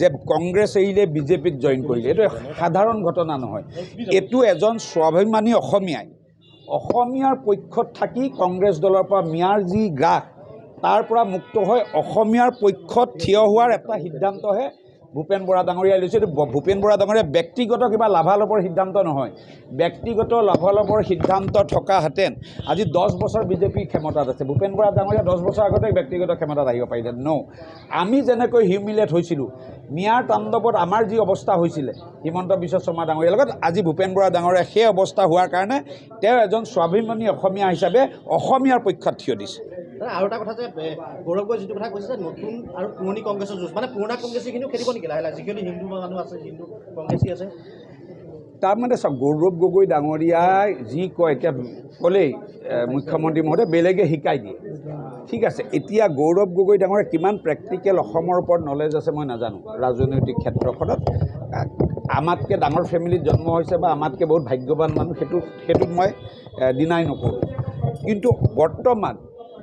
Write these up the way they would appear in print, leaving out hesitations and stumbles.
যে কংগ্ৰেছ এৰিলে বিজেপিত জইন কৰিলে। এইটো সাধাৰণ ঘটনা নহয়। এইটো এজন স্বাভিমানী অসমীয়াৰ পক্ষত থাকি কংগ্ৰেছ দলৰ পৰা মিয়াৰ যি গ্ৰাস তাৰ পৰা মুক্ত হৈ অসমীয়াৰ পক্ষত থিয় হোৱাৰ এটা সিদ্ধান্তহে ভূপেন বৰা ডাঙৰীয়াই লৈছে। এইটো ভূপেন বৰা ডাঙৰীয়া ব্যক্তিগত কিবা লাভালাভৰ সিদ্ধান্ত নহয়। ব্যক্তিগত লাভালাভৰ সিদ্ধান্ত থকাহেঁতেন আজি 10 বছৰ বিজেপি ক্ষমতাত আছে। ভূপেন বৰা ডাঙৰীয়া 10 বছৰ আগতে ব্যক্তিগত ক্ষমতাত আহিব পাৰিলে ন। আমি যেনেকৈ হিউমিলেট হৈছিলোঁ মিয়াৰ তাণ্ডৱত আমাৰ যি অৱস্থা হৈছিলে হিমন্ত বিশ্ব শৰ্মা ডাঙৰীয়াৰ লগত, আজি ভূপেন বৰা ডাঙৰীয়া সেই অৱস্থা হোৱাৰ কাৰণে তেওঁ এজন স্বাভিমানী অসমীয়া হিচাপে অসমীয়াৰ পক্ষত থিয় দিছে। আৰু এটা কথা যে গৌৰৱ গগৈ যিটো কথা কৈছে নতুন আৰু পুৰণি কংগ্ৰেছৰ যুঁজ, মানে পুৰণা কংগ্ৰেছীখিনিও খেলিব নেকি লাহে লাহে, যিখিনি হিন্দু মানুহ আছে হিন্দু কংগ্ৰেছী আছে। তাৰমানে চাওক, গৌৰৱ গগৈ ডাঙৰীয়াই যি কয় এতিয়া ক'লেই মুখ্যমন্ত্ৰী মহোদয় বেলেগে শিকাই দিয়ে, ঠিক আছে। এতিয়া গৌৰৱ গগৈ ডাঙৰীয়া কিমান প্ৰেক্টিকেল অসমৰ ওপৰত নলেজ আছে মই নাজানো। ৰাজনৈতিক ক্ষেত্ৰখনত আমাতকৈ ডাঙৰ ফেমিলিত জন্ম হৈছে বা আমাতকৈ বহুত ভাগ্যৱান মানুহ, সেইটোত মই ডিনাই নকৰোঁ। কিন্তু বৰ্তমান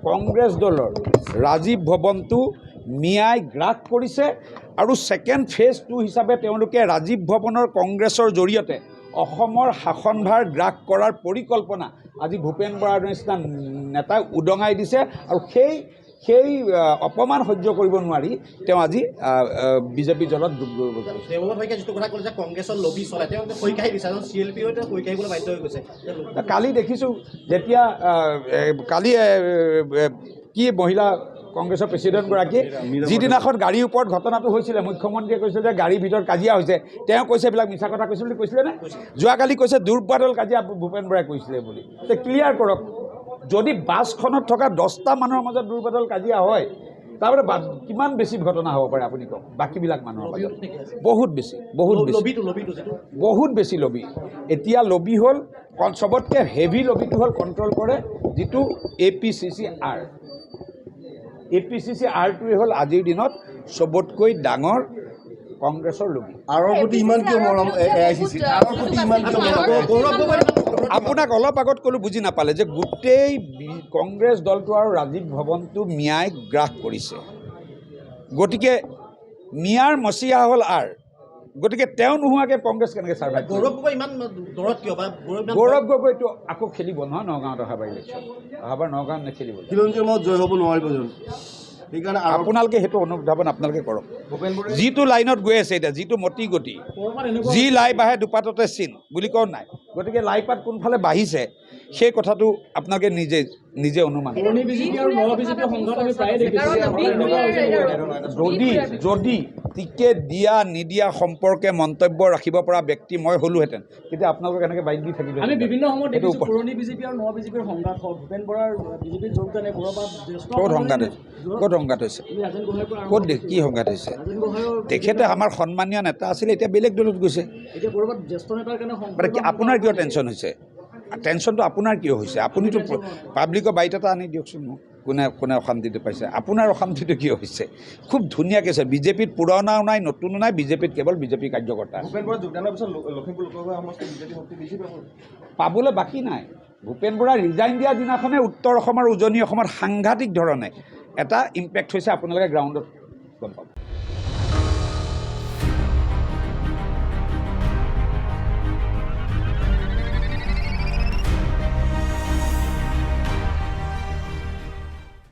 কংগ্ৰেছ দলৰ ৰাজীৱ ভৱনটো মিয়াই গ্ৰাস কৰিছে আৰু ছেকেণ্ড ফেজ 2 হিচাপে তেওঁলোকে ৰাজীৱ ভৱনৰ কংগ্ৰেছৰ জৰিয়তে অসমৰ শাসনভাৰ গ্ৰাস কৰাৰ পৰিকল্পনা আজি ভূপেন বৰাৰ নিচিনা নেতাক উদঙাই দিছে। আৰু সেই অপমান সহ্য কৰিব নোৱাৰি তেওঁ আজি বিজেপি দলত যোগ কৰিব গৈছে। দেৱব্ৰত শইকীয়াই যিটো কথা ক'লে যে কংগ্ৰেছৰ লবি চলাই, তেওঁ শইকীয়াই দিছে আৰু CLPও তেওঁ শইকীয়া আহিবলৈ বাধ্য হৈ গৈছে। কালি দেখিছোঁ যেতিয়া কালি কি মহিলা কংগ্ৰেছৰ প্ৰেছিডেণ্টগৰাকী যিদিনাখন গাড়ীৰ ওপৰত ঘটনাটো হৈছিলে মুখ্যমন্ত্ৰীয়ে কৈছিলে যে গাড়ীৰ ভিতৰত কাজিয়া হৈছে, তেওঁ কৈছে এইবিলাক মিছা কথা কৈছিল বুলি কৈছিলেনে? যোৱাকালি কৈছে দুৰ্বাদল কাজিয়া ভূপেন বৰাই কৈছিলে বুলি। ক্লিয়াৰ কৰক, যদি বাছখনত থকা 10টা মানুহৰ মাজত দুৰ্বাদল কাজিয়া হয় তাৰপৰা কিমান বেছি ঘটনা হ'ব পাৰে আপুনি কওক? বাকীবিলাক মানুহৰ মাজত বহুত বেছি বহুত বেছি লবি। এতিয়া লবি হ'ল চবতকৈ হেভি লবিটো হ'ল কণ্ট্ৰল কৰে যিটো APCCR। APCCRটোৱে হ'ল আজিৰ দিনত চবতকৈ ডাঙৰ কংগ্ৰেছৰ লবি। আপোনাক অলপ আগত ক'লোঁ বুজি নাপালে যে গোটেই কংগ্ৰেছ দলটো আৰু ৰাজীৱ ভৱনটো মিয়াই গ্ৰাস কৰিছে। গতিকে মিয়াৰ মচিয়া হ'ল গতিকে তেওঁ নোহোৱাকৈ কংগ্ৰেছ কেনেকৈ চাৰ্ভাইভ কৰিব? গৌৰৱ গগৈ ইমান দূৰত কিয়? গৌৰৱ গগৈটো আকৌ খেলিব নহয় নগাঁৱত অহাবাৰ ইলেকশ্যন। অহাবাৰ নগাঁৱত নেখেলিব। জয় হ'ব নোৱাৰিব জানো? সেইকাৰণে আপোনালোকে সেইটো অনুধাৱন আপোনালোকে কৰক। যিটো লাইনত গৈ আছে এতিয়া, যিটো মতি গতি, যি লাই বাঢ়ে দুপাততে চিন বুলি কওঁ নাই। গতিকে লাইপাত কোনফালে বাঢ়িছে সেই কথাটো আপোনালোকে নিজে অনুমান। যদি টিকেট দিয়া নিদিয়া সম্পৰ্কে মন্তব্য ৰাখিব পৰা ব্যক্তি মই হ'লোহেঁতেন তেতিয়া আপোনালোকক এনেকৈ বাইক দি থাকিলোঁ। আমি বিভিন্ন সময়ত দেখিছোঁ পুৰণি বিজেপি আৰু নৱ বিজেপিৰ সংঘাত হওক, ভূপেন বৰাৰ বিজেপিৰ যোগদানে ক'ত সংঘাত হৈছে? ক'ত কি সংঘাত হৈছে? তেখেতে আমাৰ সন্মানীয় নেতা আছিলে, এতিয়া বেলেগ দলত গৈছে। আপোনাৰ কিয় টেনশ্যন হৈছে? টেনশ্যনটো আপোনাৰ কিয় হৈছে? আপুনিতো পাব্লিকৰ বাইট এটা আনি দিয়কচোন মোক, কোনে অশান্তিটো পাইছে? আপোনাৰ অশান্তিটো কিয় হৈছে? খুব ধুনীয়াকৈ আছে। বিজেপিত পুৰণাও নাই নতুনো নাই, বিজেপিত কেৱল বিজেপি কাৰ্যকৰ্তা পাবলৈ বাকী নাই। ভূপেন বৰা ৰিজাইন দিয়া দিনাখনে উত্তৰ অসম আৰু উজনি অসমত সাংঘাতিক ধৰণে এটা ইম্পেক্ট হৈছে, আপোনালোকে গ্ৰাউণ্ডত গম পাব।